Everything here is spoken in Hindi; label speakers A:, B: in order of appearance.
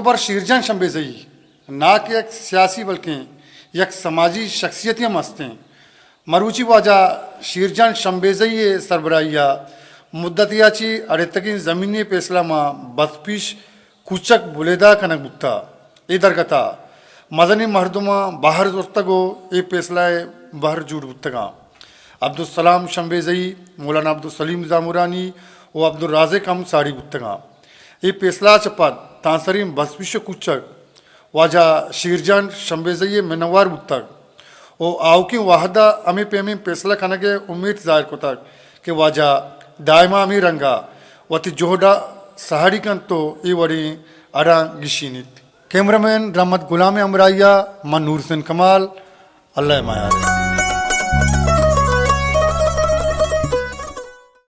A: मुतबर शीरजान शंबेजी ना कि एक सियासी बल्कि एक समाजी शख्सियतियाँ मस्तें मरूची वाजा शीरजान शंबेजी सरबराइया मुद्दतियाची अरेतकीन ज़मीनी पेसला माँ बसपीश कुचक बुलेदा कनक बुक्ता इधर कथा मदनी मर्दुमा बाहर दोस्तगो ये पेसलाए बाहर जुड़ बुत्तगा अब्दुल सलाम शंबेजी मौलाना अब्दुल सलीम जामुरानी व अब्दुल राज़िक हम साड़ी बुत्तगा ये पेसला चपत तांसरीम बसपीश कुचक वाजा शीरजान शंबेजी मनवार बुत्तक ओ आवकी वाहदा अमी पेमी पेसला कनगे उम्मीद जाहिर को तक कि वाजा दायमा अमी रंगा वती जोहडा सहाड़ी कन तो ये वरी अरा गिशीनित कैमरामैन रहमत गुलाम अमराइया मन नूर हुसैन कमाल अल्लाह माया